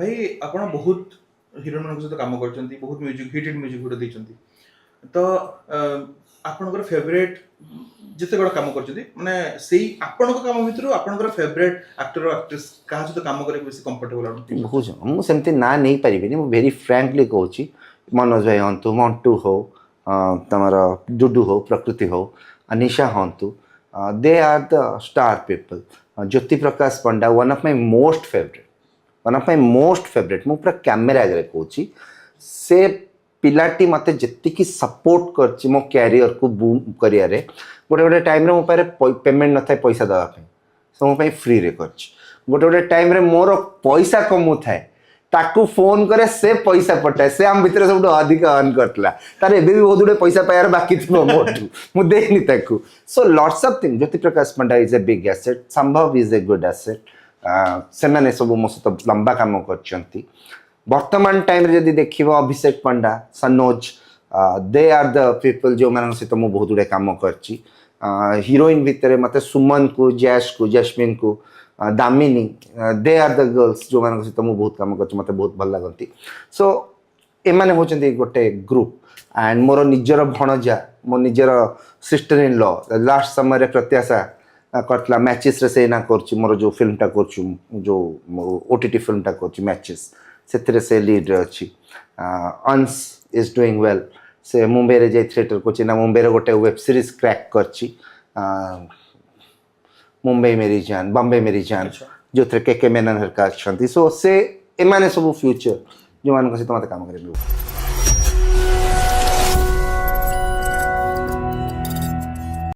भाई आपण बहुत हीरो मान सहित काम करछंती बहुत म्यूजिक हिटेड म्यूजिक वीडियो देछंती तो आपनकर फेवरेट जिते बड़ काम करछंती माने सेही आपनकर काम भितरु आपनकर फेवरेट एक्टर और एक्ट्रेस का सहित काम करे बेसी कंफर्टेबल आउट बुझ मु सेमती ना नहीं पारिबिनी मु वेरी फ्रैंकली कहूची मनोज भाई हंतु मंटू हो तमर डुडू हो प्रकृति हो अनिशा हंतु they are the star people Jyoti Prakash Panda one of my most favourite मु पूरा कैमेरा आगे कहूची से पिलाटी मते जत्तिकी सपोर्ट करची मो कैरियर को बूम करिया रे गोटे गोटे टाइम रे मो पारे पेमेंट न थाए पैसा दवा पे सो मो पाई फ्री रे करची गोटे गोटे टाइम रे मोर पैसा कमु थाए ताकू फोन करे से पैसा पटाए से हम भितर सब अधिक अर्न करतला तार एबे भी बहुत गुडे पैसा पायार बाकी थो मोटू मु देनी ताकू so lots of thing Jyoti Prakash Panda is a big asset संभव इज ए गुड एसेट से मैंने सब मो सहित लंबा काम करछंती वर्तमान टाइम रे जदी देखिबो Abhishek Panda Sanoj they are the people जो मान सहित मु बहुत गुडे काम करची हीरोइन भितर मते सुमन को जैश को जैस्मिन को Damini they are the girls जो मान सहित मु बहुत काम करची मते बहुत भल लागंती सो ए माने होचंती गोटे ग्रुप एंड मोर निजर भणजा मो निजर सिस्टर इन लॉ लास्ट समय रे प्रत्याशा करतला मैचेस रे से ना करची मोर जो फिल्म टा करछु जो ओटीटी फिल्म टा करची मैचेस से से लीड रे अछि अंश इज डूइंग वेल से मुंबई रे जे थिएटर को चिना मुंबई रे गोटे वेब सीरीज क्रैक करची मुंबई मेरी जान बॉम्बे मेरी जान जो थे के मेनन हरका छंती सो से ए माने सब फ्यूचर जो मान को से तमते काम करे